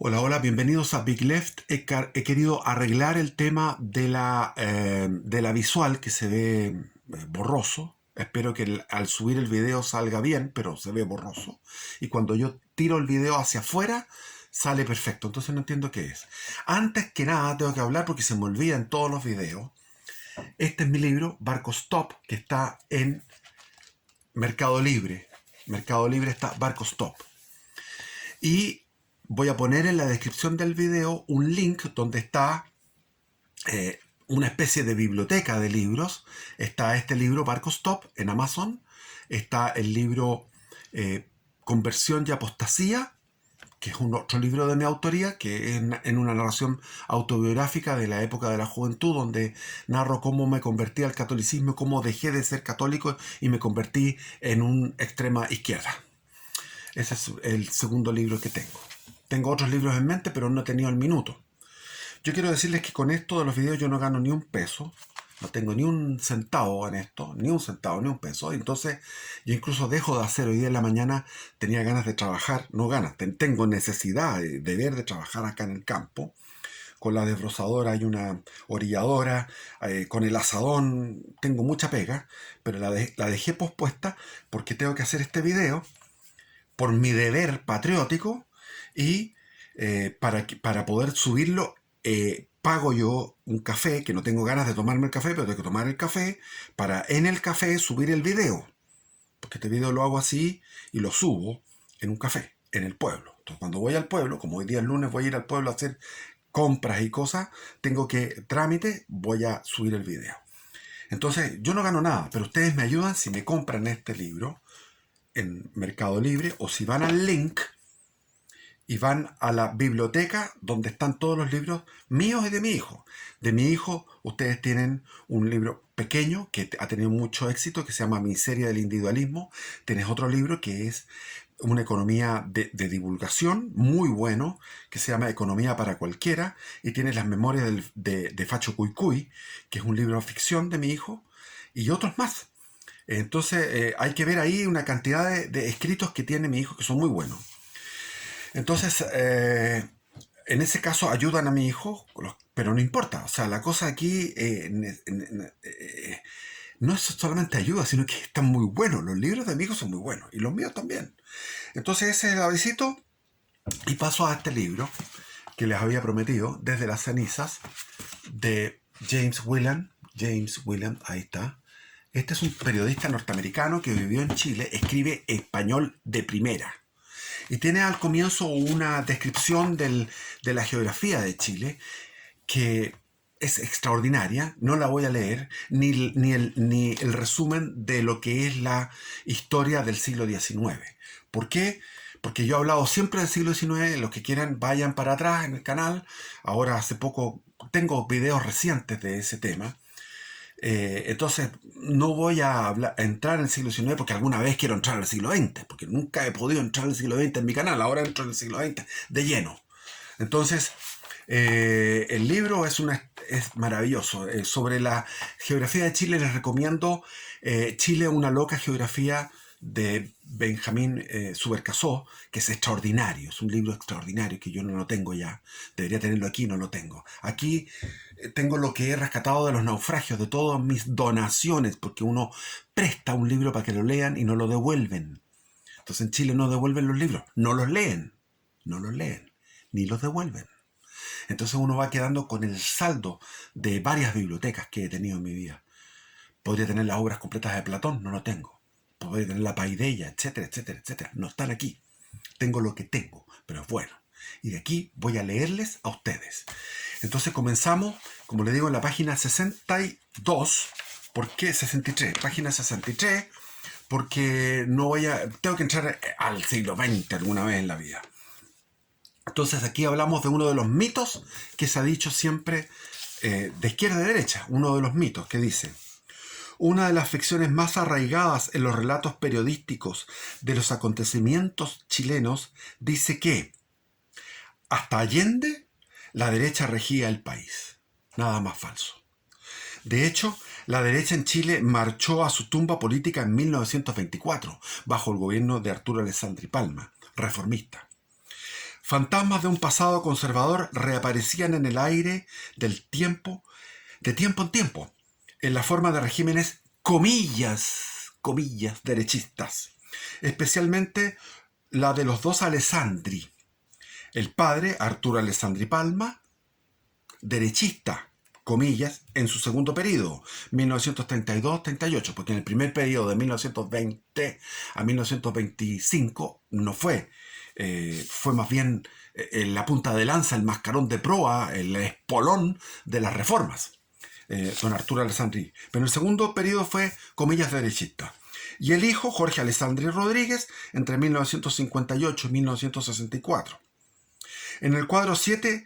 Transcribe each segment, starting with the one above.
Hola, hola, bienvenidos a Big Left. He querido arreglar el tema de la visual que se ve borroso. Espero que al subir el video salga bien, pero se ve borroso. Y cuando yo tiro el video hacia afuera, sale perfecto. Entonces no entiendo qué es. Antes que nada, tengo que hablar porque se me olvida en todos los videos. Este es mi libro, Barco Stop, que está en Mercado Libre. Mercado Libre está Barco Stop. Y voy a poner en la descripción del video un link donde está una especie de biblioteca de libros. Está este libro Barco Stop en Amazon. Está el libro Conversión y Apostasía, que es un otro libro de mi autoría, que es en una narración autobiográfica de la época de la juventud, donde narro cómo me convertí al catolicismo, cómo dejé de ser católico y me convertí en un extrema izquierda. Ese es el segundo libro que tengo. Tengo otros libros en mente, pero no he tenido el minuto. Yo quiero decirles que con esto de los videos yo no gano ni un peso. No tengo ni un centavo en esto, ni un centavo, ni un peso. Entonces yo incluso dejo de hacer. Hoy día en la mañana tenía ganas de trabajar, no ganas, tengo necesidad, deber de trabajar acá en el campo. Con la desbrozadora hay una orilladora, con el asadón tengo mucha pega, pero la dejé pospuesta porque tengo que hacer este video por mi deber patriótico y para poder subirlo pago yo un café, que no tengo ganas de tomarme el café, pero tengo que tomar el café para en el café subir el video. Porque este video lo hago así y lo subo en un café, en el pueblo. Entonces cuando voy al pueblo, como hoy día es lunes voy a ir al pueblo a hacer compras y cosas, tengo que trámite, voy a subir el video. Entonces yo no gano nada, pero ustedes me ayudan si me compran este libro en Mercado Libre o si van al link y van a la biblioteca donde están todos los libros míos y de mi hijo. De mi hijo, ustedes tienen un libro pequeño que ha tenido mucho éxito, que se llama Miseria del Individualismo. Tienes otro libro que es una economía de divulgación, muy bueno, que se llama Economía para Cualquiera. Y tienes Las Memorias de Facho Cuicuy, que es un libro de ficción de mi hijo, y otros más. Entonces hay que ver ahí una cantidad de escritos que tiene mi hijo que son muy buenos. Entonces, en ese caso ayudan a mi hijo, pero no importa. O sea, la cosa aquí no es solamente ayuda, sino que están muy buenos. Los libros de mi hijo son muy buenos y los míos también. Entonces, ese es el avisito y paso a este libro que les había prometido, Desde las cenizas, de James Whelan. James Whelan, ahí está. Este es un periodista norteamericano que vivió en Chile, escribe español de primera. Y tiene al comienzo una descripción de la geografía de Chile que es extraordinaria. No la voy a leer, ni el resumen de lo que es la historia del siglo XIX. ¿Por qué? Porque yo he hablado siempre del siglo XIX. Los que quieran vayan para atrás en el canal. Ahora hace poco tengo videos recientes de ese tema. Entonces no voy a entrar en el siglo XIX porque alguna vez quiero entrar al siglo XX, porque nunca he podido entrar al siglo XX en mi canal, ahora entro en el siglo XX de lleno. Entonces, el libro es maravilloso. Sobre la geografía de Chile les recomiendo Chile, una loca geografía de Benjamín Subercaseaux, que es extraordinario, es un libro extraordinario que yo no lo tengo ya, debería tenerlo aquí, no lo tengo. Aquí tengo lo que he rescatado de los naufragios, de todas mis donaciones, porque uno presta un libro para que lo lean y no lo devuelven. Entonces en Chile no devuelven los libros, no los leen, ni los devuelven. Entonces uno va quedando con el saldo de varias bibliotecas que he tenido en mi vida. Podría tener las obras completas de Platón, no lo tengo. Podría tener la Paideia, etcétera, etcétera, etcétera. No están aquí. Tengo lo que tengo, pero es bueno. Y de aquí voy a leerles a ustedes. Entonces comenzamos, como les digo, en la página 62. ¿Por qué 63? Página 63, porque tengo que entrar al siglo XX alguna vez en la vida. Entonces aquí hablamos de uno de los mitos que se ha dicho siempre de izquierda a derecha. Uno de los mitos que dice: una de las ficciones más arraigadas en los relatos periodísticos de los acontecimientos chilenos dice que hasta Allende la derecha regía el país. Nada más falso. De hecho, la derecha en Chile marchó a su tumba política en 1924, bajo el gobierno de Arturo Alessandri Palma, reformista. Fantasmas de un pasado conservador reaparecían en el aire del tiempo, de tiempo en tiempo, en la forma de regímenes comillas, derechistas, especialmente la de los dos Alessandri. El padre, Arturo Alessandri Palma, derechista, comillas, en su segundo periodo, 1932-38, porque en el primer periodo de 1920 a 1925 no fue, fue más bien la punta de lanza, el mascarón de proa, el espolón de las reformas, don Arturo Alessandri. Pero el segundo periodo fue, comillas, derechista. Y el hijo, Jorge Alessandri Rodríguez, entre 1958 y 1964. En el cuadro 7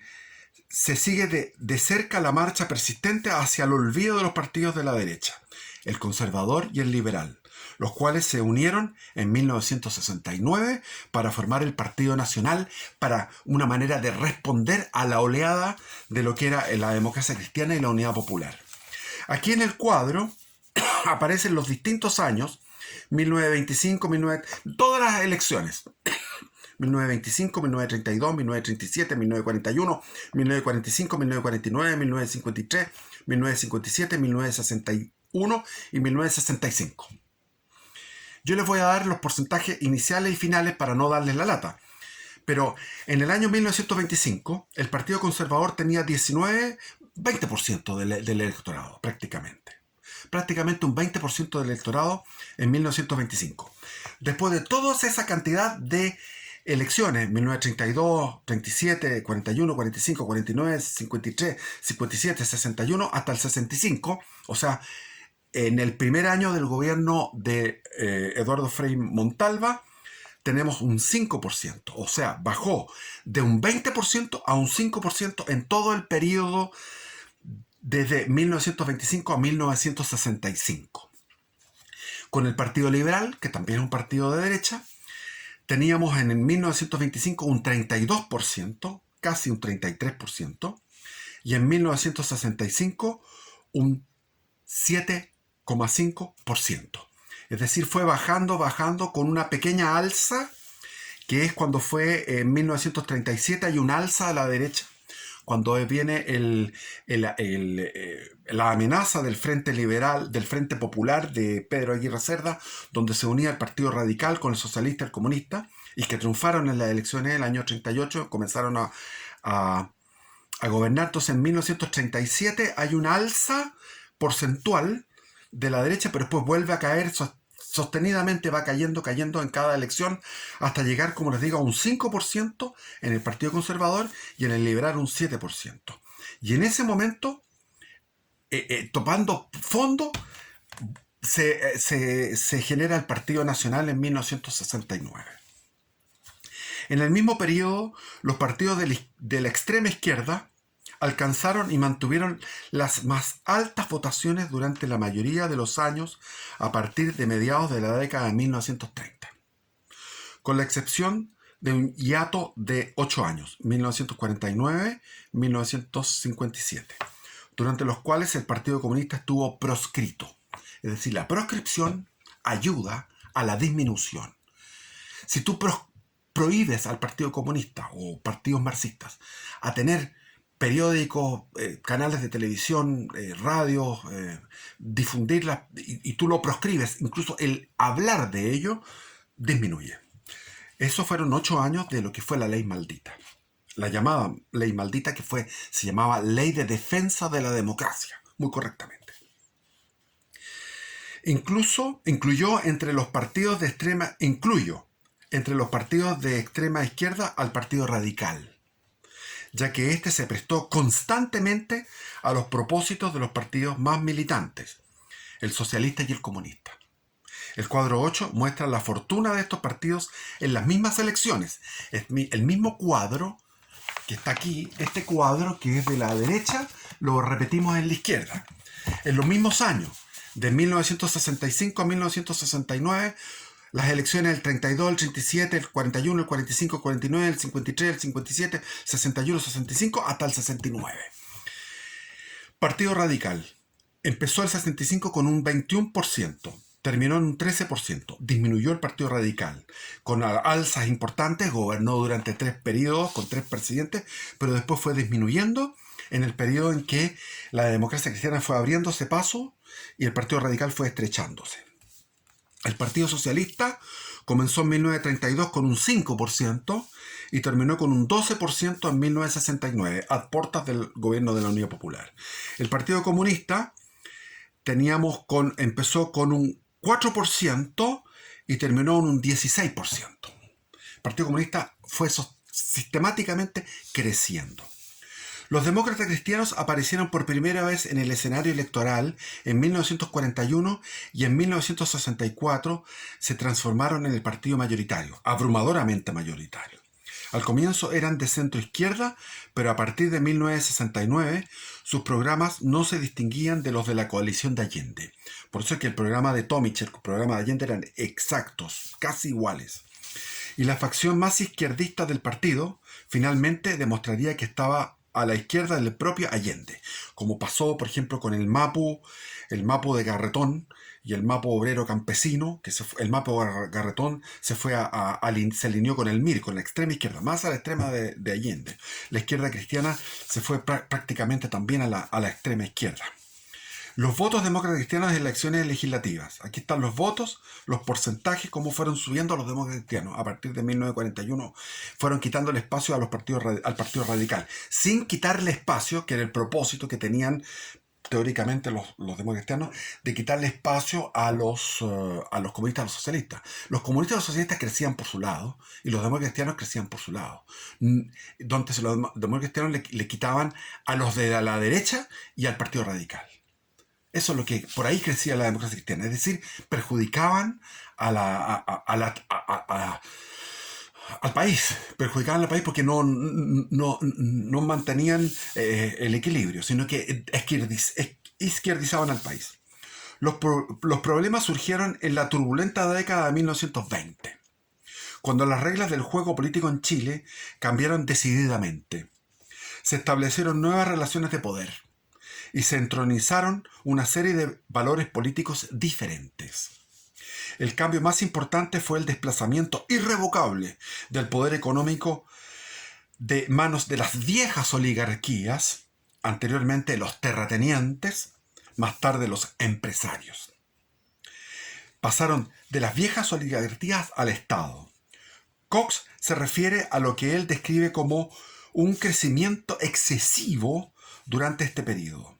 se sigue de cerca la marcha persistente hacia el olvido de los partidos de la derecha, el conservador y el liberal, los cuales se unieron en 1969 para formar el Partido Nacional, para una manera de responder a la oleada de lo que era la democracia cristiana y la unidad popular. Aquí en el cuadro aparecen los distintos años, 1925, todas las elecciones. 1925, 1932, 1937, 1941, 1945, 1949, 1953, 1957, 1961 y 1965. Yo les voy a dar los porcentajes iniciales y finales para no darles la lata. Pero en el año 1925, el Partido Conservador tenía 20% del electorado, prácticamente. Prácticamente un 20% del electorado en 1925. Después de toda esa cantidad de elecciones, 1932, 37, 41, 45, 49, 53, 57, 61, hasta el 65, o sea, en el primer año del gobierno de Eduardo Frei Montalva, tenemos un 5%, o sea, bajó de un 20% a un 5% en todo el periodo desde 1925 a 1965. Con el Partido Liberal, que también es un partido de derecha, teníamos en el 1925 un 32%, casi un 33%, y en 1965 un 7,5%. Es decir, fue bajando con una pequeña alza, que es cuando fue en 1937 hay una alza a la derecha, cuando viene la amenaza del Frente Liberal, del Frente Popular de Pedro Aguirre Cerda, donde se unía el Partido Radical con el socialista y el comunista, y que triunfaron en las elecciones del año 38, comenzaron a gobernar. Entonces en 1937 hay una alza porcentual de la derecha, pero después vuelve a caer sostenidamente, va cayendo en cada elección, hasta llegar, como les digo, a un 5% en el Partido Conservador y en el Liberal un 7%. Y en ese momento, topando fondo, se genera el Partido Nacional en 1969. En el mismo periodo, los partidos de la extrema izquierda alcanzaron y mantuvieron las más altas votaciones durante la mayoría de los años a partir de mediados de la década de 1930, con la excepción de un hiato de 8 años, 1949-1957, durante los cuales el Partido Comunista estuvo proscrito. Es decir, la proscripción ayuda a la disminución. Si tú prohíbes al Partido Comunista o partidos marxistas a tener periódicos, canales de televisión, radio, difundirlas, y tú lo proscribes, incluso el hablar de ello disminuye. Esos fueron 8 años de lo que fue la ley maldita. La llamada ley maldita, que se llamaba Ley de Defensa de la Democracia, muy correctamente. Incluyó entre los partidos de extrema izquierda al Partido Radical, ya que éste se prestó constantemente a los propósitos de los partidos más militantes, el socialista y el comunista. El cuadro 8 muestra la fortuna de estos partidos en las mismas elecciones. El mismo cuadro que está aquí, este cuadro que es de la derecha, lo repetimos en la izquierda. En los mismos años, de 1965 a 1969, las elecciones del 32, el 37, el 41, el 45, el 49, el 53, el 57, el 61, el 65, hasta el 69. Partido Radical. Empezó el 65 con un 21%. terminó en un 13%. Disminuyó el Partido Radical, con alzas importantes, gobernó durante 3 periodos con 3 presidentes, pero después fue disminuyendo en el periodo en que la democracia cristiana fue abriéndose paso y el Partido Radical fue estrechándose. El Partido Socialista comenzó en 1932 con un 5% y terminó con un 12% en 1969, a puertas del gobierno de la Unión Popular. El Partido Comunista empezó con un 4% y terminó en un 16%. El Partido Comunista fue sistemáticamente creciendo. Los demócratas cristianos aparecieron por primera vez en el escenario electoral en 1941 y en 1964 se transformaron en el partido mayoritario, abrumadoramente mayoritario. Al comienzo eran de centro izquierda, pero a partir de 1969 sus programas no se distinguían de los de la coalición de Allende. Por eso es que el programa de Tomic y el programa de Allende eran exactos, casi iguales. Y la facción más izquierdista del partido finalmente demostraría que estaba a la izquierda del propio Allende, como pasó, por ejemplo, con el Mapu de Garretón y el Mapu obrero campesino, que el Mapu Garretón se alineó con el MIR, con la extrema izquierda, más a la extrema de Allende. La izquierda cristiana se fue prácticamente también a la extrema izquierda. Los votos demócratas cristianos en elecciones legislativas. Aquí están los votos, los porcentajes, cómo fueron subiendo los demócratas cristianos. A partir de 1941 fueron quitando el espacio al Partido Radical, sin quitarle espacio, que era el propósito que tenían teóricamente los demócratas cristianos, de quitarle espacio a los comunistas, a los socialistas. Los comunistas y los socialistas crecían por su lado y los demócratas cristianos crecían por su lado. Entonces los demócratas cristianos le quitaban a los de la derecha y al Partido Radical. Eso es lo que por ahí crecía la democracia cristiana, es decir, perjudicaban al país, porque no mantenían el equilibrio, sino que izquierdizaban al país. Los problemas surgieron en la turbulenta década de 1920, cuando las reglas del juego político en Chile cambiaron decididamente. Se establecieron nuevas relaciones de poder y se entronizaron una serie de valores políticos diferentes. El cambio más importante fue el desplazamiento irrevocable del poder económico de manos de las viejas oligarquías, anteriormente los terratenientes, más tarde los empresarios. Pasaron de las viejas oligarquías al Estado. Cox se refiere a lo que él describe como un crecimiento excesivo durante este periodo,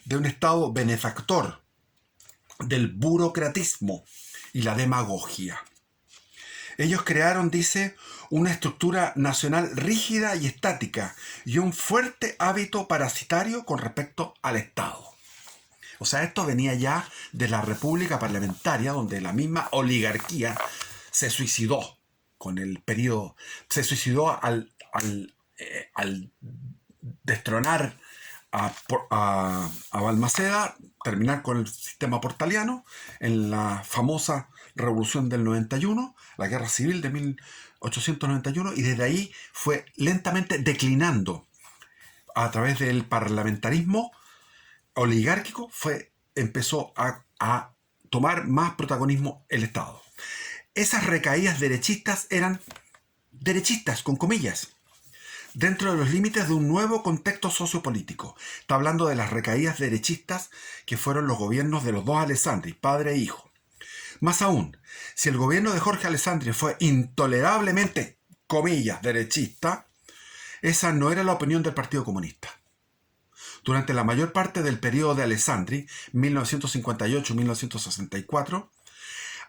de un Estado benefactor, del burocratismo y la demagogia. Ellos crearon, dice, una estructura nacional rígida y estática y un fuerte hábito parasitario con respecto al Estado. O sea, esto venía ya de la República Parlamentaria, donde la misma oligarquía se suicidó con el periodo, se suicidó al destronar a Balmaceda, terminar con el sistema portaliano en la famosa Revolución del 91, la Guerra Civil de 1891, y desde ahí fue lentamente declinando a través del parlamentarismo oligárquico, empezó a tomar más protagonismo el Estado. Esas recaídas derechistas eran derechistas, con comillas, dentro de los límites de un nuevo contexto sociopolítico. Está hablando de las recaídas derechistas que fueron los gobiernos de los dos Alessandri, padre e hijo. Más aún, si el gobierno de Jorge Alessandri fue intolerablemente, comillas, derechista, esa no era la opinión del Partido Comunista. Durante la mayor parte del periodo de Alessandri, 1958-1964,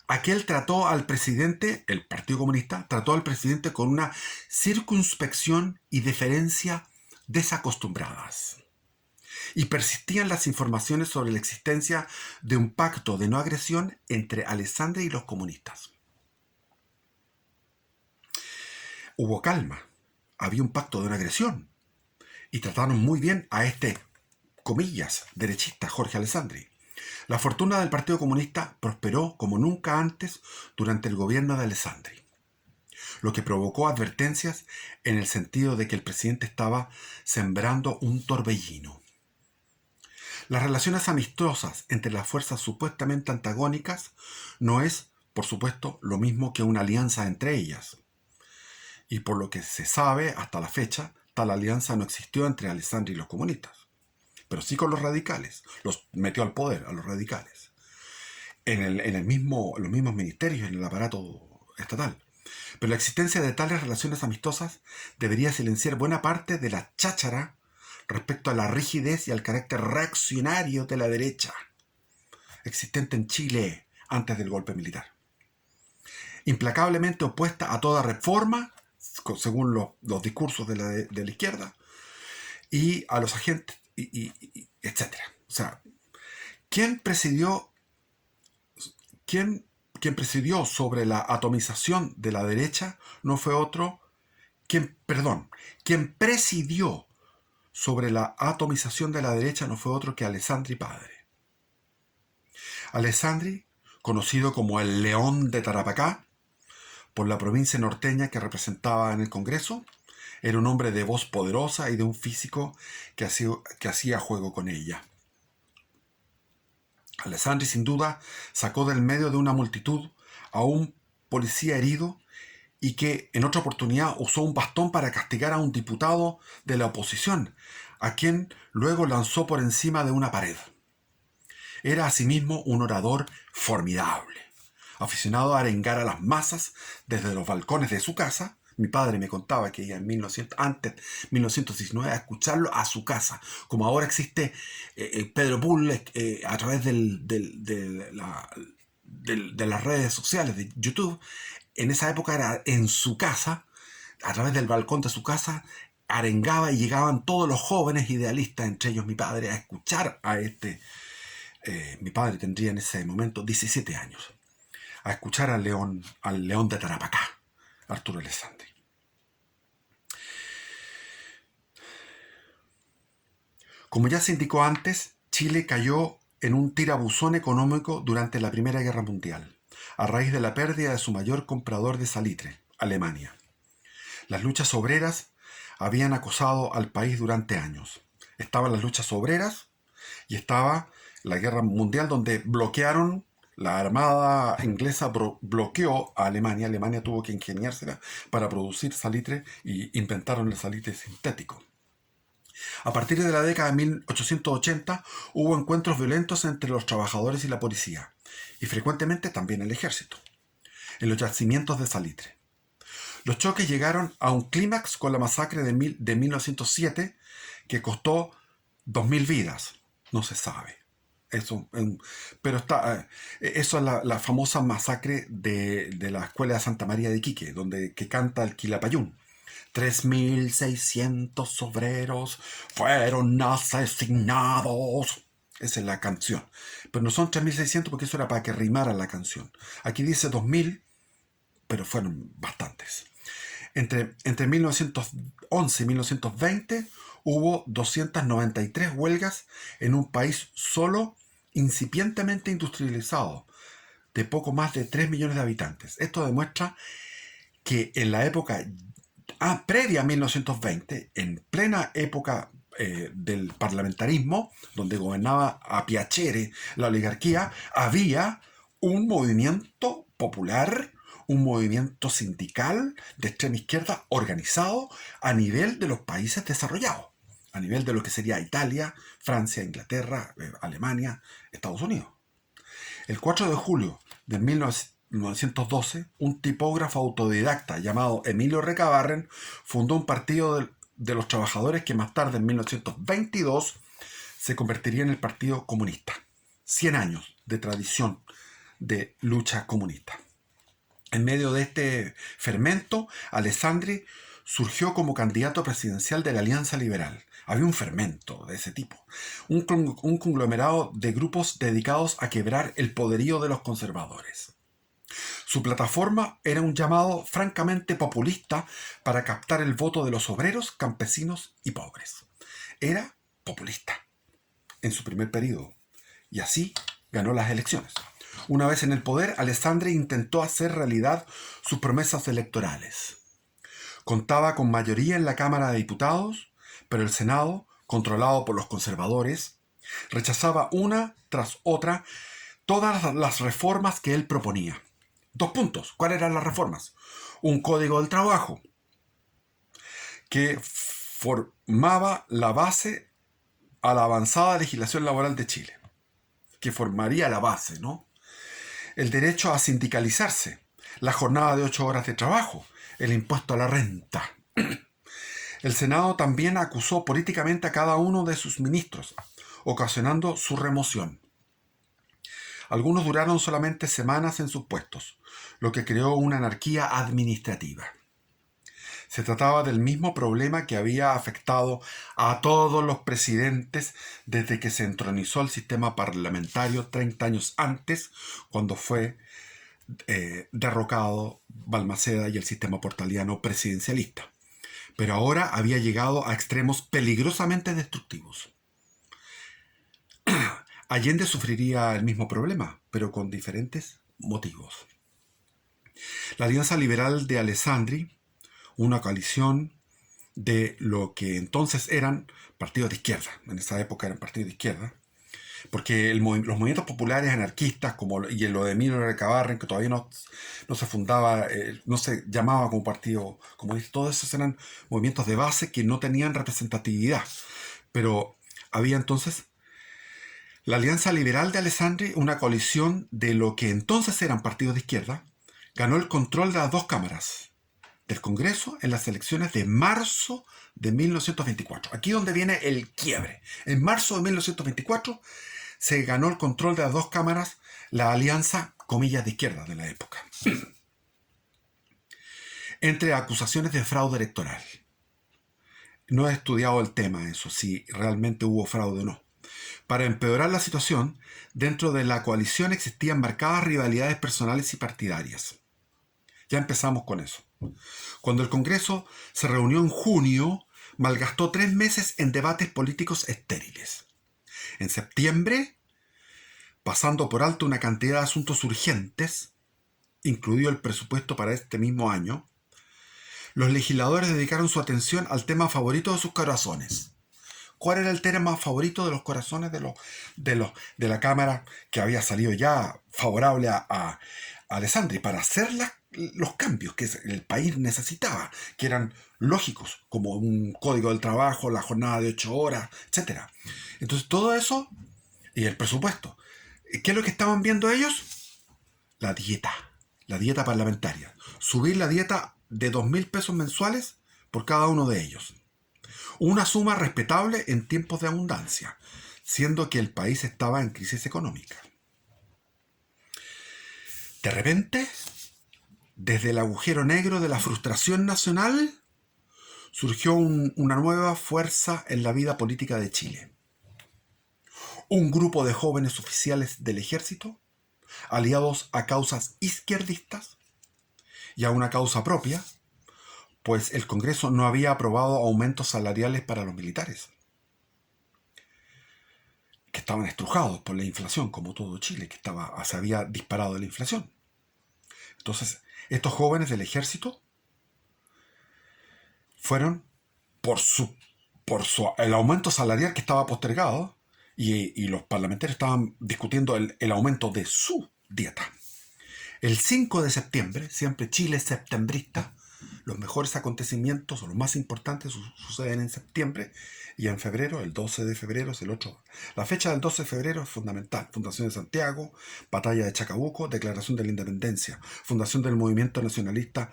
aquel trató al presidente, el Partido Comunista, trató al presidente con una circunspección y deferencia desacostumbradas. Y persistían las informaciones sobre la existencia de un pacto de no agresión entre Alessandri y los comunistas. Hubo calma, había un pacto de no agresión, y trataron muy bien a este, comillas, derechista Jorge Alessandri. La fortuna del Partido Comunista prosperó como nunca antes durante el gobierno de Alessandri, lo que provocó advertencias en el sentido de que el presidente estaba sembrando un torbellino. Las relaciones amistosas entre las fuerzas supuestamente antagónicas no es, por supuesto, lo mismo que una alianza entre ellas. Y por lo que se sabe hasta la fecha, tal alianza no existió entre Alessandri y los comunistas, pero sí con los radicales. Los metió al poder a los radicales. En los mismos ministerios, en el aparato estatal. Pero la existencia de tales relaciones amistosas debería silenciar buena parte de la cháchara respecto a la rigidez y al carácter reaccionario de la derecha existente en Chile antes del golpe militar. Implacablemente opuesta a toda reforma, según los discursos de la izquierda, y a los agentes, etc. O sea, ¿quién presidió sobre la atomización de la derecha no fue otro, quien presidió sobre la atomización de la derecha no fue otro que Alessandri padre. Alessandri, conocido como el León de Tarapacá, por la provincia norteña que representaba en el Congreso, era un hombre de voz poderosa y de un físico que hacía juego con ella. Alessandri, sin duda, sacó del medio de una multitud a un policía herido y que en otra oportunidad usó un bastón para castigar a un diputado de la oposición, a quien luego lanzó por encima de una pared. Era asimismo un orador formidable, aficionado a arengar a las masas desde los balcones de su casa. Mi padre me contaba que ella antes 1919 a escucharlo a su casa, como ahora existe Pedro Bull a través de las redes sociales de YouTube. En esa época era en su casa, a través del balcón de su casa, arengaba y llegaban todos los jóvenes idealistas, entre ellos mi padre, a escuchar a mi padre tendría en ese momento 17 años, a escuchar al león de Tarapacá, Arturo Alessandri. Como ya se indicó antes, Chile cayó en un tirabuzón económico durante la Primera Guerra Mundial, a raíz de la pérdida de su mayor comprador de salitre, Alemania. Las luchas obreras habían acosado al país durante años. Estaban las luchas obreras y estaba la Guerra Mundial, donde bloquearon, la Armada inglesa bloqueó a Alemania. Alemania tuvo que ingeniársela para producir salitre y inventaron el salitre sintético. A partir de la década de 1880 hubo encuentros violentos entre los trabajadores y la policía, y frecuentemente también el ejército, en los yacimientos de salitre. Los choques llegaron a un clímax con la masacre de 1907, que costó 2.000 vidas. No se sabe. Eso es la famosa masacre de la escuela de Santa María de Iquique, que canta el Quilapayún. 3.600 obreros fueron asesinados. Esa es la canción. Pero no son 3.600 porque eso era para que rimara la canción. Aquí dice 2.000, pero fueron bastantes. Entre 1911 y 1920 hubo 293 huelgas en un país solo incipientemente industrializado, de poco más de 3 millones de habitantes. Esto demuestra que en la época previa a 1920, en plena época del parlamentarismo, donde gobernaba a piacere la oligarquía, había un movimiento popular, un movimiento sindical de extrema izquierda organizado a nivel de los países desarrollados, a nivel de lo que sería Italia, Francia, Inglaterra, Alemania, Estados Unidos. El 4 de julio de 1912, un tipógrafo autodidacta llamado Emilio Recabarren fundó un partido de los trabajadores que más tarde, en 1922, se convertiría en el Partido Comunista. 100 años de tradición de lucha comunista. En medio de este fermento, Alessandri surgió como candidato presidencial de la Alianza Liberal. Había un fermento de ese tipo, un conglomerado de grupos dedicados a quebrar el poderío de los conservadores. Su plataforma era un llamado francamente populista para captar el voto de los obreros, campesinos y pobres. Era populista en su primer periodo, y así ganó las elecciones. Una vez en el poder, Alessandri intentó hacer realidad sus promesas electorales. Contaba con mayoría en la Cámara de Diputados, pero el Senado, controlado por los conservadores, Rechazaba una tras otra todas las reformas que él proponía. 2 puntos. ¿Cuáles eran las reformas? Un código del trabajo que formaba la base a la avanzada legislación laboral de Chile, que formaría la base, ¿no? El derecho a sindicalizarse, la jornada de 8 horas de trabajo, el impuesto a la renta. El Senado también acusó políticamente a cada uno de sus ministros, ocasionando su remoción. Algunos duraron solamente semanas en sus puestos, lo que creó una anarquía administrativa. Se trataba del mismo problema que había afectado a todos los presidentes desde que se entronizó el sistema parlamentario 30 años antes, cuando fue derrocado Balmaceda y el sistema portaliano presidencialista. Pero ahora había llegado a extremos peligrosamente destructivos. Allende sufriría el mismo problema, pero con diferentes motivos. La Alianza Liberal de Alessandri, una coalición de lo que entonces eran partidos de izquierda, en esa época eran partidos de izquierda, porque los movimientos populares anarquistas, como y lo de Emilio Recabarren, que todavía no se fundaba, no se llamaba como partido comunista, todos esos eran movimientos de base que no tenían representatividad. Pero había entonces la Alianza Liberal de Alessandri, una coalición de lo que entonces eran partidos de izquierda, ganó el control de las 2 cámaras del Congreso en las elecciones de marzo de 1924. Aquí donde viene el quiebre. En marzo de 1924 se ganó el control de las 2 cámaras, la alianza, comillas, de izquierda de la época. Entre acusaciones de fraude electoral. No he estudiado el tema, eso, si realmente hubo fraude o no. Para empeorar la situación, dentro de la coalición existían marcadas rivalidades personales y partidarias. Ya empezamos con eso. Cuando el Congreso se reunió en junio, malgastó 3 meses en debates políticos estériles. En septiembre, pasando por alto una cantidad de asuntos urgentes, incluido el presupuesto para este mismo año, los legisladores dedicaron su atención al tema favorito de sus corazones. ¿Cuál era el tema favorito de los corazones de la Cámara, que había salido ya favorable a Alessandri para hacer los cambios que el país necesitaba, que eran lógicos, como un código del trabajo, la jornada de 8 horas, etc.? Entonces todo eso, y el presupuesto. ¿Qué es lo que estaban viendo ellos? La dieta parlamentaria. Subir la dieta de 2.000 pesos mensuales por cada uno de ellos. Una suma respetable en tiempos de abundancia, siendo que el país estaba en crisis económica. De repente, desde el agujero negro de la frustración nacional, surgió una nueva fuerza en la vida política de Chile. Un grupo de jóvenes oficiales del ejército, aliados a causas izquierdistas y a una causa propia, pues el Congreso no había aprobado aumentos salariales para los militares, que estaban estrujados por la inflación, como todo Chile, que se había disparado la inflación. Entonces, estos jóvenes del ejército fueron por el aumento salarial que estaba postergado, y los parlamentarios estaban discutiendo el aumento de su dieta. El 5 de septiembre, siempre Chile es septembrista, los mejores acontecimientos o los más importantes suceden en septiembre, y en febrero, el 12 de febrero es el otro. La fecha del 12 de febrero es fundamental. Fundación de Santiago, Batalla de Chacabuco, Declaración de la Independencia, fundación del movimiento nacionalista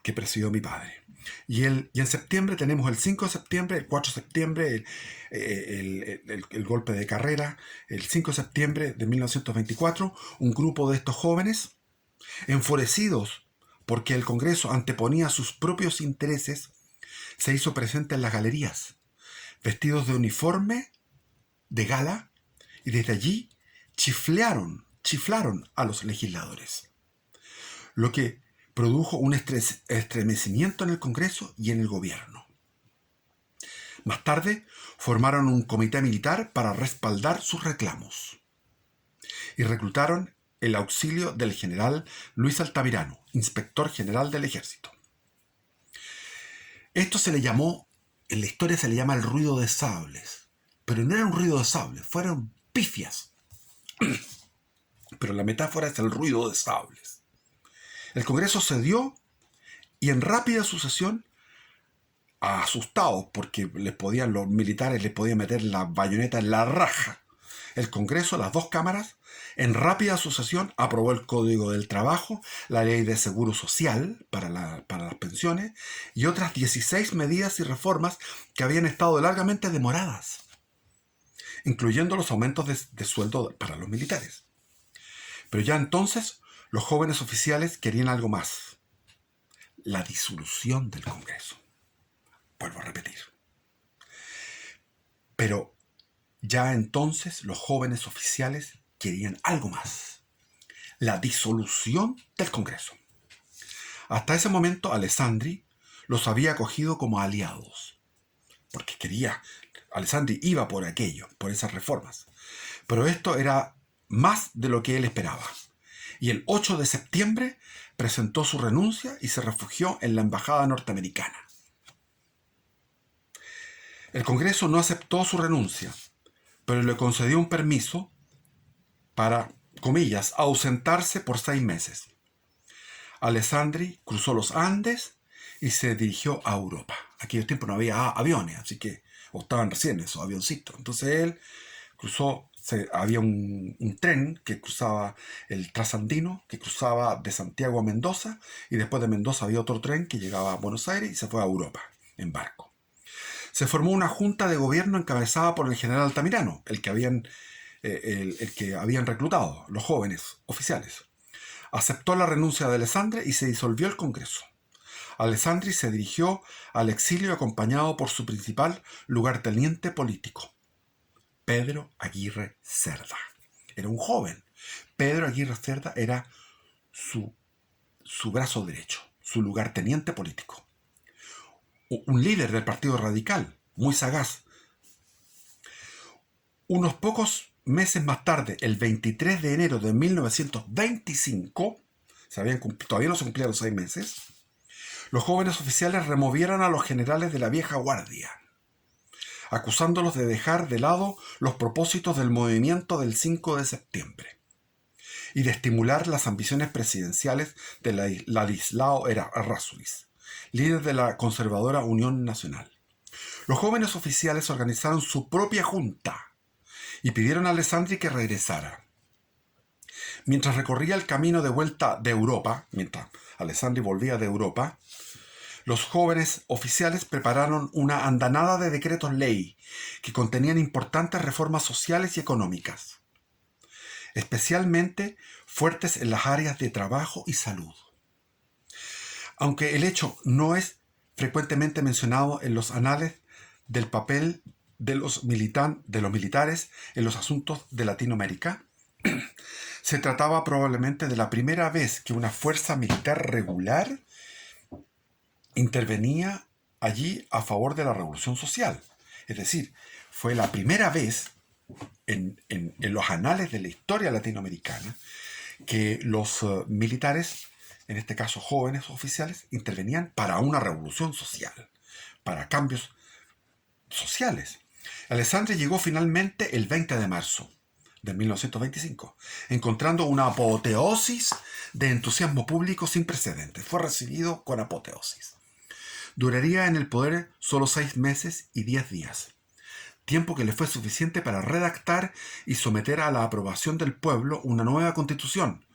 que presidió mi padre. Y en septiembre tenemos el 5 de septiembre, el 4 de septiembre, el golpe de Carrera. El 5 de septiembre de 1924, un grupo de estos jóvenes, enfurecidos porque el Congreso anteponía sus propios intereses, se hizo presente en las galerías, vestidos de uniforme de gala, y desde allí chiflaron a los legisladores, lo que produjo un estremecimiento en el Congreso y en el gobierno. Más tarde formaron un comité militar para respaldar sus reclamos y reclutaron el auxilio del general Luis Altamirano, inspector general del ejército. Esto se le llamó, en la historia se le llama el ruido de sables. Pero no era un ruido de sables, fueron pifias. Pero la metáfora es el ruido de sables. El Congreso cedió y en rápida sucesión, asustados porque los militares les podían meter la bayoneta en la raja, el Congreso, las dos cámaras, en rápida sucesión aprobó el Código del Trabajo, la Ley de Seguro Social para las pensiones y otras 16 medidas y reformas que habían estado largamente demoradas, incluyendo los aumentos de sueldo para los militares. Pero ya entonces los jóvenes oficiales querían algo más: la disolución del Congreso. Vuelvo a repetir. Pero ya entonces los jóvenes oficiales querían algo más: la disolución del Congreso. Hasta ese momento Alessandri los había acogido como aliados, porque Alessandri iba por aquello, por esas reformas. Pero esto era más de lo que él esperaba. Y el 8 de septiembre presentó su renuncia y se refugió en la embajada norteamericana. El Congreso no aceptó su renuncia, pero le concedió un permiso para, comillas, ausentarse por 6 meses. Alessandri cruzó los Andes y se dirigió a Europa. Aquellos tiempos no había aviones, así que estaban recién esos avioncitos. Entonces él cruzó, había un tren que cruzaba el Trasandino, que cruzaba de Santiago a Mendoza, y después de Mendoza había otro tren que llegaba a Buenos Aires y se fue a Europa en barco. Se formó una junta de gobierno encabezada por el general Altamirano, el que habían reclutado, los jóvenes oficiales. Aceptó la renuncia de Alessandri y se disolvió el Congreso. Alessandri se dirigió al exilio acompañado por su principal lugarteniente político, Pedro Aguirre Cerda. Era un joven. Pedro Aguirre Cerda era su brazo derecho, su lugarteniente político. Un líder del Partido Radical, muy sagaz. Unos pocos meses más tarde, el 23 de enero de 1925, todavía no se cumplían los 6 meses, los jóvenes oficiales removieron a los generales de la vieja guardia, acusándolos de dejar de lado los propósitos del movimiento del 5 de septiembre y de estimular las ambiciones presidenciales de Ladislao Errázuriz, líder de la conservadora Unión Nacional. Los jóvenes oficiales organizaron su propia junta y pidieron a Alessandri que regresara. Mientras recorría el camino de vuelta de Europa, mientras Alessandri volvía de Europa, los jóvenes oficiales prepararon una andanada de decretos ley que contenían importantes reformas sociales y económicas, especialmente fuertes en las áreas de trabajo y salud. Aunque el hecho no es frecuentemente mencionado en los anales del papel de los militares en los asuntos de Latinoamérica, se trataba probablemente de la primera vez que una fuerza militar regular intervenía allí a favor de la revolución social. Es decir, fue la primera vez en los anales de la historia latinoamericana que los militares, en este caso jóvenes oficiales, intervenían para una revolución social, para cambios sociales. Alessandri llegó finalmente el 20 de marzo de 1925, encontrando una apoteosis de entusiasmo público sin precedentes. Fue recibido con apoteosis. Duraría en el poder solo 6 meses y 10 días, tiempo que le fue suficiente para redactar y someter a la aprobación del pueblo una nueva constitución,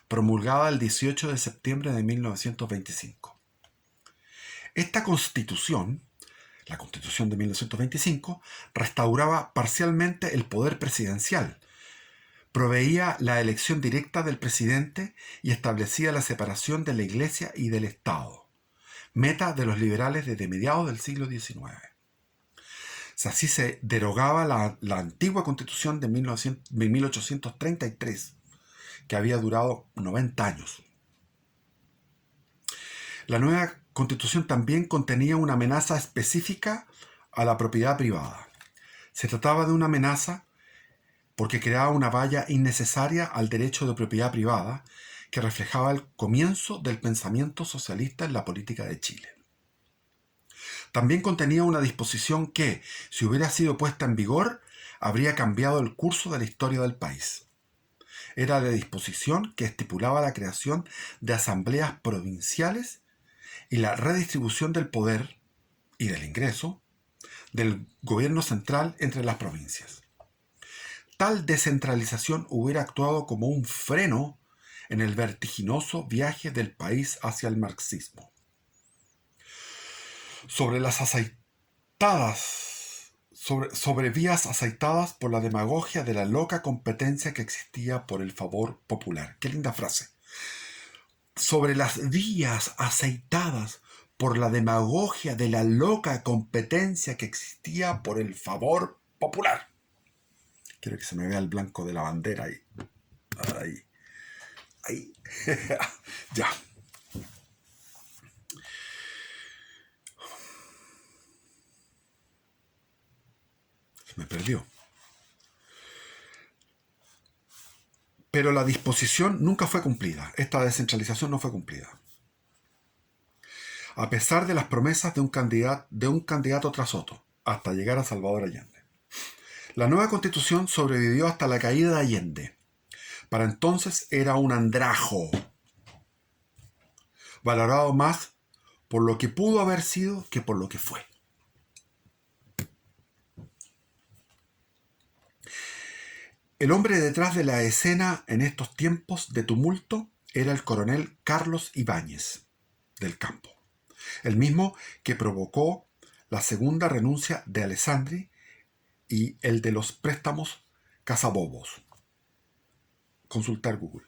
promulgada el 18 de septiembre de 1925. Esta constitución, la Constitución de 1925, restauraba parcialmente el poder presidencial, proveía la elección directa del presidente y establecía la separación de la Iglesia y del Estado, meta de los liberales desde mediados del siglo XIX. Así se derogaba la antigua Constitución de 1833, que había durado 90 años. La nueva Constitución también contenía una amenaza específica a la propiedad privada. Se trataba de una amenaza porque creaba una valla innecesaria al derecho de propiedad privada que reflejaba el comienzo del pensamiento socialista en la política de Chile. También contenía una disposición que, si hubiera sido puesta en vigor, habría cambiado el curso de la historia del país. Era la disposición que estipulaba la creación de asambleas provinciales y la redistribución del poder y del ingreso del gobierno central entre las provincias. Tal descentralización hubiera actuado como un freno en el vertiginoso viaje del país hacia el marxismo. Sobre vías aceitadas por la demagogia de la loca competencia que existía por el favor popular. Qué linda frase. Sobre las vías aceitadas por la demagogia de la loca competencia que existía por el favor popular. Quiero que se me vea el blanco de la bandera ahí. Ahí. Ya. Se me perdió. Pero la disposición nunca fue cumplida. Esta descentralización no fue cumplida. A pesar de las promesas de un candidato tras otro, hasta llegar a Salvador Allende. La nueva constitución sobrevivió hasta la caída de Allende. Para entonces era un andrajo, valorado más por lo que pudo haber sido que por lo que fue. El hombre detrás de la escena en estos tiempos de tumulto era el coronel Carlos Ibáñez del Campo, el mismo que provocó la segunda renuncia de Alessandri y el de los préstamos Casabobos. Consultar Google.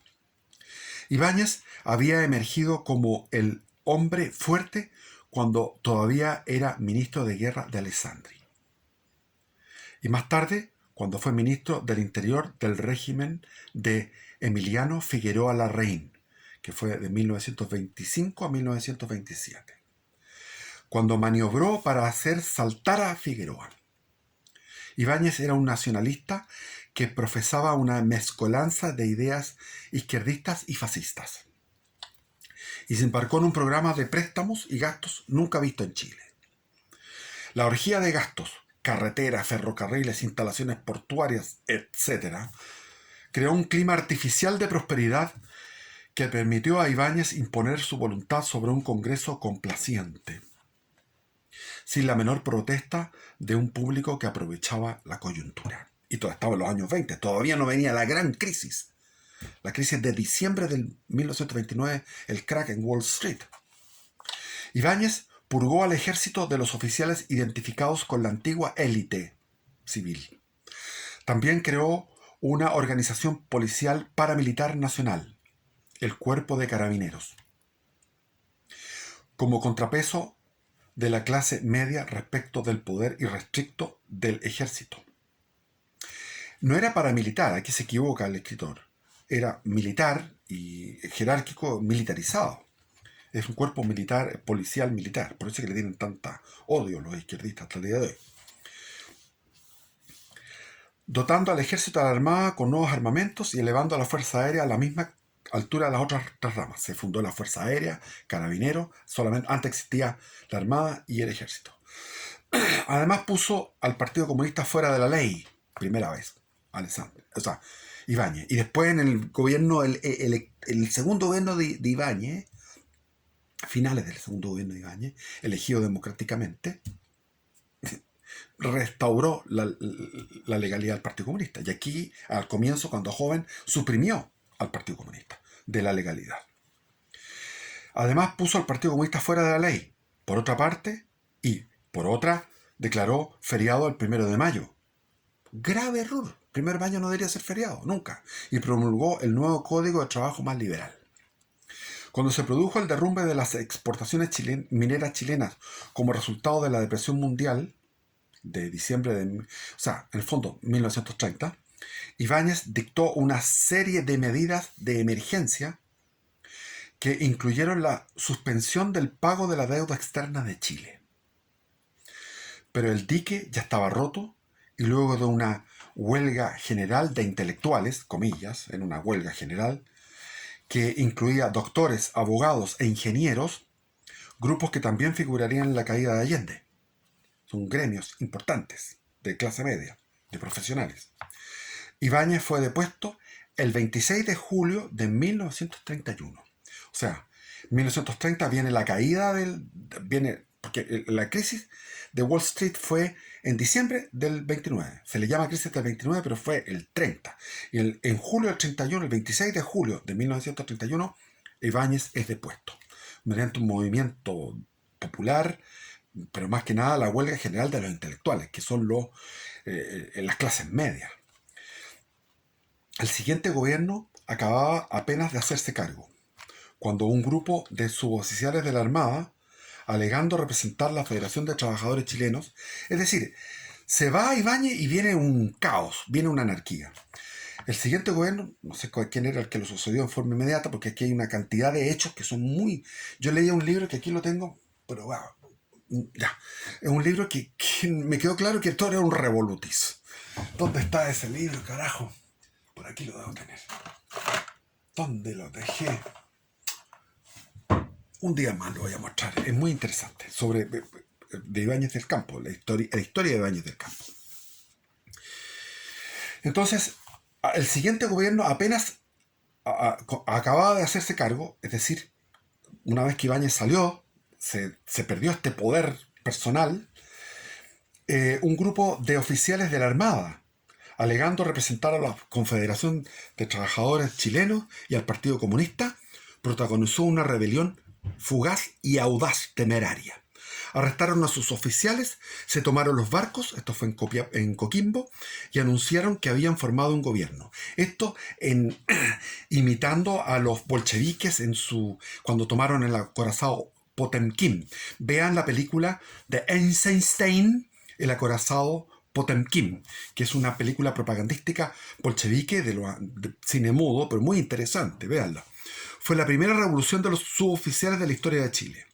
Ibáñez había emergido como el hombre fuerte cuando todavía era ministro de guerra de Alessandri. Y más tarde, cuando fue ministro del Interior del régimen de Emiliano Figueroa Larraín, que fue de 1925 a 1927, cuando maniobró para hacer saltar a Figueroa. Ibáñez era un nacionalista que profesaba una mezcolanza de ideas izquierdistas y fascistas, y se embarcó en un programa de préstamos y gastos nunca visto en Chile. La orgía de gastos, carreteras, ferrocarriles, instalaciones portuarias, etc., creó un clima artificial de prosperidad que permitió a Ibáñez imponer su voluntad sobre un Congreso complaciente, sin la menor protesta de un público que aprovechaba la coyuntura. Y todo estaba en los años 20, todavía no venía la gran crisis. La crisis de diciembre del 1929, el crack en Wall Street. Ibáñez purgó al ejército de los oficiales identificados con la antigua élite civil. También creó una organización policial paramilitar nacional, el Cuerpo de Carabineros, como contrapeso de la clase media respecto del poder irrestricto del ejército. No era paramilitar, aquí se equivoca el escritor. Era militar y jerárquico militarizado. Es un cuerpo militar, policial militar. Por eso es que le tienen tanta odio los izquierdistas hasta el día de hoy. Dotando al ejército de la armada con nuevos armamentos y elevando a la Fuerza Aérea a la misma altura de las otras tres ramas. Se fundó la Fuerza Aérea, Carabineros, solamente antes existía la Armada y el Ejército. Además puso al Partido Comunista fuera de la ley, primera vez, Ibáñez. Y después en el gobierno, el segundo gobierno de Ibáñez, finales del segundo gobierno de Ibáñez, elegido democráticamente, restauró la legalidad del Partido Comunista. Y aquí, al comienzo, cuando joven, suprimió al Partido Comunista de la legalidad. Además, puso al Partido Comunista fuera de la ley, por otra parte, y por otra, declaró feriado el 1 de mayo. Grave error. 1 de mayo no debería ser feriado, nunca. Y promulgó el nuevo Código de Trabajo más liberal. Cuando se produjo el derrumbe de las exportaciones mineras chilenas como resultado de la depresión mundial de diciembre en el fondo 1930, Ibáñez dictó una serie de medidas de emergencia que incluyeron la suspensión del pago de la deuda externa de Chile. Pero el dique ya estaba roto y luego de una huelga general de intelectuales, comillas, en una huelga general, que incluía doctores, abogados e ingenieros, grupos que también figurarían en la caída de Allende. son gremios importantes de clase media, de profesionales. Ibáñez fue depuesto el 26 de julio de 1931. O sea, en 1930 viene la caída porque la crisis de Wall Street fue en diciembre del 29. Se le llama crisis del 29, pero fue el 30. Y en julio del 31, el 26 de julio de 1931, Ibáñez es depuesto mediante un movimiento popular, pero más que nada la huelga general de los intelectuales, que son las clases medias. El siguiente gobierno acababa apenas de hacerse cargo, cuando un grupo de suboficiales de la Armada, alegando representar la Federación de Trabajadores Chilenos, es decir, se va Ibáñez y viene un caos, viene una anarquía. El siguiente gobierno, no sé quién era el que lo sucedió en forma inmediata, porque aquí hay una cantidad de hechos que son muy... Yo leía un libro que aquí lo tengo, pero ya, es un libro que me quedó claro que esto era un revolutis. ¿Dónde está ese libro, carajo? Por aquí lo debo tener. ¿Dónde lo dejé? Un día más lo voy a mostrar. Es muy interesante. Sobre de Ibáñez del Campo, la historia de Ibáñez del Campo. Entonces, el siguiente gobierno apenas acababa de hacerse cargo, es decir, una vez que Ibáñez salió, se perdió este poder personal, un grupo de oficiales de la Armada, alegando representar a la Confederación de Trabajadores Chilenos y al Partido Comunista, protagonizó una rebelión fugaz y audaz, temeraria. Arrestaron a sus oficiales, se tomaron los barcos, esto fue en Coquimbo, y anunciaron que habían formado un gobierno. Esto imitando a los bolcheviques cuando tomaron el acorazado Potemkin. Vean la película de Eisenstein, El acorazado Potemkin, que es una película propagandística bolchevique de cine mudo, pero muy interesante, véanla. Fue la primera revolución de los suboficiales de la historia de Chile.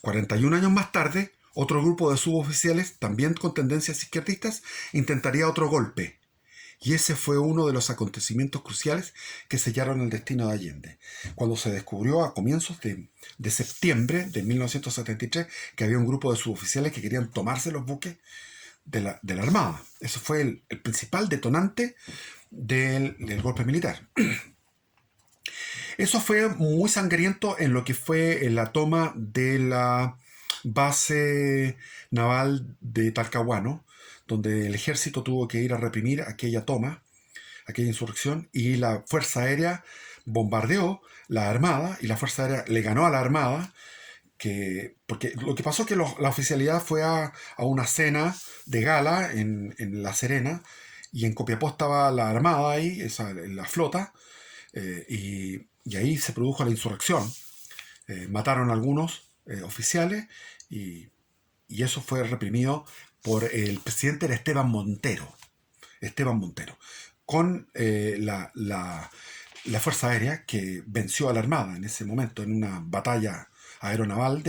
41 años más tarde, otro grupo de suboficiales, también con tendencias izquierdistas, intentaría otro golpe. Y ese fue uno de los acontecimientos cruciales que sellaron el destino de Allende. Cuando se descubrió a comienzos de septiembre de 1973 que había un grupo de suboficiales que querían tomarse los buques de la Armada. Eso fue el principal detonante del golpe militar. Eso fue muy sangriento en lo que fue la toma de la base naval de Talcahuano, donde el ejército tuvo que ir a reprimir aquella toma, aquella insurrección, y la Fuerza Aérea bombardeó la Armada, y la Fuerza Aérea le ganó a la Armada, porque lo que pasó es que la oficialidad fue a una cena de gala en La Serena, y en Copiapó estaba la Armada ahí, la flota, y ahí se produjo la insurrección. Mataron a algunos oficiales y eso fue reprimido por el presidente, era Esteban Montero, con la Fuerza Aérea, que venció a la Armada en ese momento en una batalla aeronaval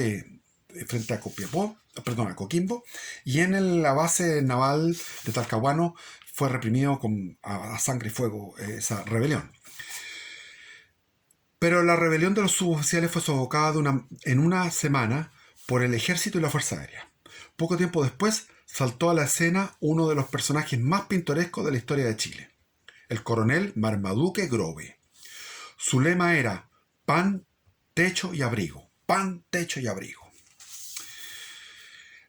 frente a Coquimbo, y en la base naval de Talcahuano fue reprimido a sangre y fuego esa rebelión. Pero la rebelión de los suboficiales fue sofocada en una semana por el ejército y la Fuerza Aérea. Poco tiempo después saltó a la escena uno de los personajes más pintorescos de la historia de Chile, el coronel Marmaduke Grove. Su lema era pan, techo y abrigo. Pan, techo y abrigo.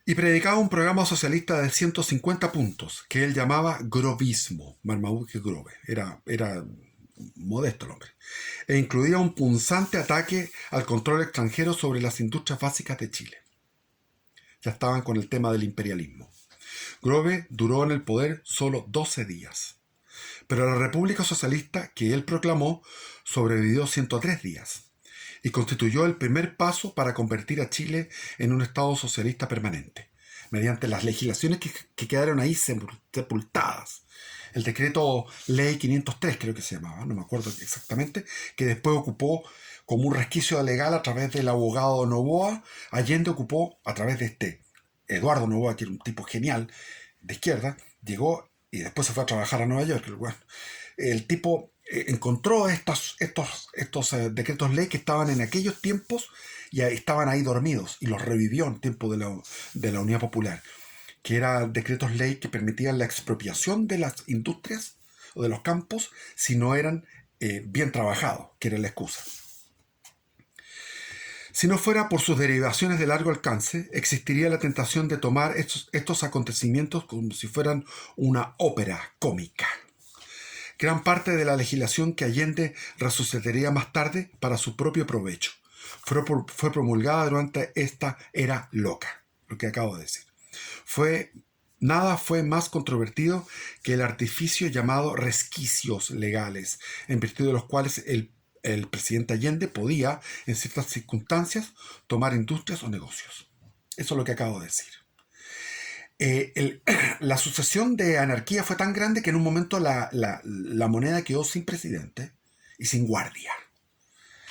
Y predicaba un programa socialista de 150 puntos que él llamaba grovismo. Marmaduke Grove. Era modesto el hombre. E incluía un punzante ataque al control extranjero sobre las industrias básicas de Chile. Ya estaban con el tema del imperialismo. Grove duró en el poder solo 12 días. Pero la República Socialista que él proclamó sobrevivió 103 días y constituyó el primer paso para convertir a Chile en un Estado socialista permanente, mediante las legislaciones que quedaron ahí sepultadas. El decreto Ley 503, creo que se llamaba, no me acuerdo exactamente, que después ocupó como un resquicio legal a través del abogado Noboa. Allende ocupó a través de Eduardo Noboa, que era un tipo genial de izquierda, llegó y después se fue a trabajar a Nueva York. El tipo encontró estos decretos ley que estaban en aquellos tiempos y estaban ahí dormidos, y los revivió en tiempo de la Unidad Popular, que eran decretos ley que permitían la expropiación de las industrias o de los campos si no eran bien trabajados, que era la excusa. Si no fuera por sus derivaciones de largo alcance, existiría la tentación de tomar estos acontecimientos como si fueran una ópera cómica. Gran parte de la legislación que Allende resucitaría más tarde para su propio provecho fue promulgada durante esta era loca, lo que acabo de decir. Nada fue más controvertido que el artificio llamado resquicios legales, en virtud de los cuales el presidente Allende podía, en ciertas circunstancias, tomar industrias o negocios. Eso es lo que acabo de decir. La sucesión de anarquía fue tan grande que en un momento la moneda quedó sin presidente y sin guardia.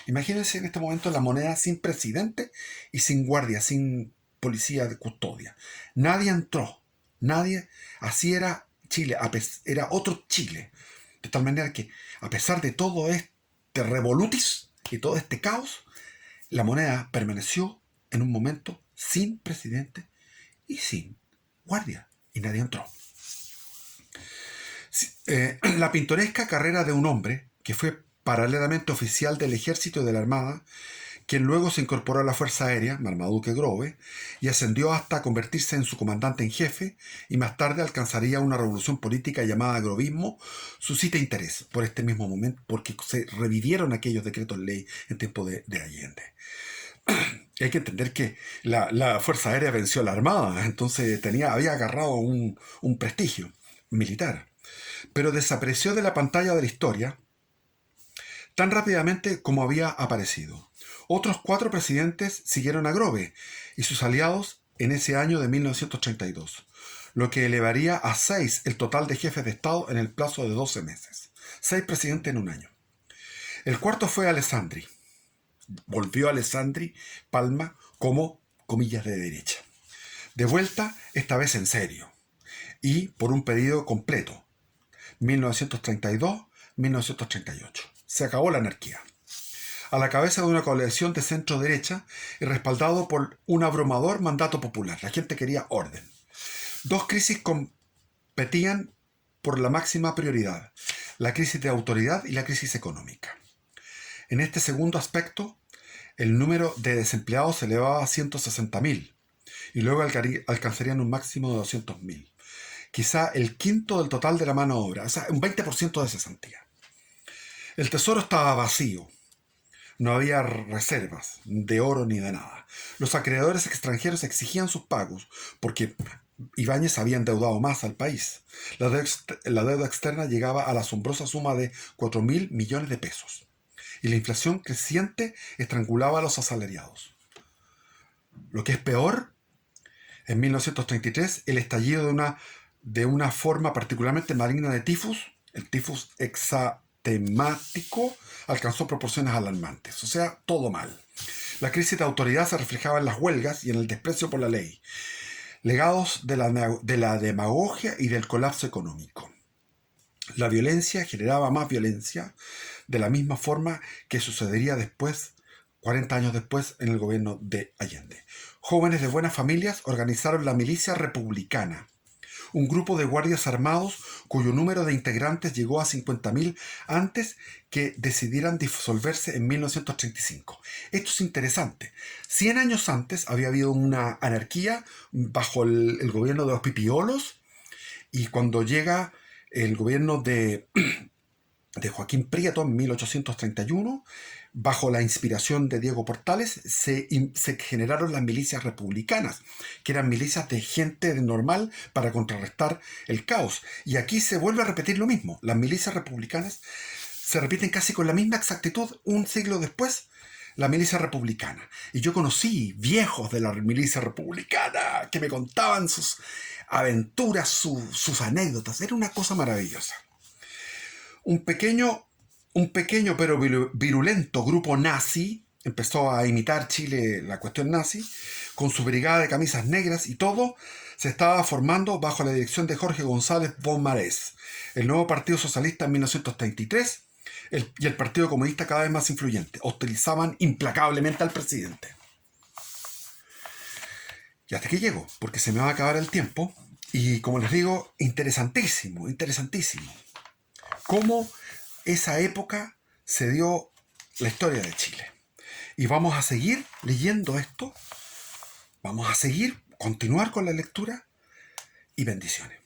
Imagínense en este momento la moneda sin presidente y sin guardia, sin policía de custodia. Nadie entró, nadie. Así era Chile, era otro Chile. De tal manera que, a pesar de todo este revolutis y todo este caos, la moneda permaneció en un momento sin presidente y sin guardia, y nadie entró. La pintoresca carrera de un hombre que fue paralelamente oficial del ejército y de la armada, quien luego se incorporó a la Fuerza Aérea, Marmaduke Grove, y ascendió hasta convertirse en su comandante en jefe, y más tarde alcanzaría una revolución política llamada grovismo, suscita interés por este mismo momento, porque se revivieron aquellos decretos ley en tiempo de Allende. Hay que entender que la Fuerza Aérea venció a la Armada, entonces había agarrado un prestigio militar, pero desapareció de la pantalla de la historia tan rápidamente como había aparecido. Otros 4 presidentes siguieron a Grove y sus aliados en ese año de 1932, lo que elevaría a 6 el total de jefes de Estado en el plazo de 12 meses. 6 presidentes en un año. El cuarto fue Alessandri. Volvió Alessandri Palma como comillas de derecha. De vuelta, esta vez en serio, y por un periodo completo, 1932-1938. Se acabó la anarquía. A la cabeza de una coalición de centro-derecha y respaldado por un abrumador mandato popular. La gente quería orden. 2 crisis competían por la máxima prioridad: la crisis de autoridad y la crisis económica. En este segundo aspecto, el número de desempleados se elevaba a 160.000 y luego alcanzarían un máximo de 200.000. Quizá el quinto del total de la mano de obra, o sea, un 20% de cesantía. El tesoro estaba vacío. No había reservas de oro ni de nada. Los acreedores extranjeros exigían sus pagos porque Ibáñez había endeudado más al país. La deuda externa llegaba a la asombrosa suma de 4.000 millones de pesos. Y la inflación creciente estrangulaba a los asalariados. Lo que es peor, en 1933, el estallido de una forma particularmente maligna de tifus, el tifus hexatemático, alcanzó proporciones alarmantes. O sea, todo mal. La crisis de autoridad se reflejaba en las huelgas y en el desprecio por la ley, legados de la demagogia y del colapso económico. La violencia generaba más violencia, de la misma forma que sucedería después, 40 años después, en el gobierno de Allende. Jóvenes de buenas familias organizaron la Milicia Republicana, un grupo de guardias armados cuyo número de integrantes llegó a 50.000 antes que decidieran disolverse en 1935. Esto es interesante. 100 años antes había habido una anarquía bajo el gobierno de los pipiolos, y cuando llega el gobierno de Joaquín Prieto en 1831, bajo la inspiración de Diego Portales, se generaron las milicias republicanas, que eran milicias de gente normal para contrarrestar el caos. Y aquí se vuelve a repetir lo mismo. Las milicias republicanas se repiten casi con la misma exactitud un siglo después, la milicia republicana. Y yo conocí viejos de la milicia republicana que me contaban sus aventuras, sus anécdotas. Era una cosa maravillosa. Un pequeño pero virulento grupo nazi empezó a imitar Chile, la cuestión nazi, con su brigada de camisas negras, y todo se estaba formando bajo la dirección de Jorge González von Marés, el nuevo Partido Socialista en 1933 y el Partido Comunista cada vez más influyente. Hostilizaban implacablemente al presidente. Y hasta aquí llego, porque se me va a acabar el tiempo. Y como les digo, interesantísimo, interesantísimo. Cómo esa época se dio la historia de Chile. Y vamos a seguir leyendo esto. Vamos a seguir, continuar con la lectura y bendiciones.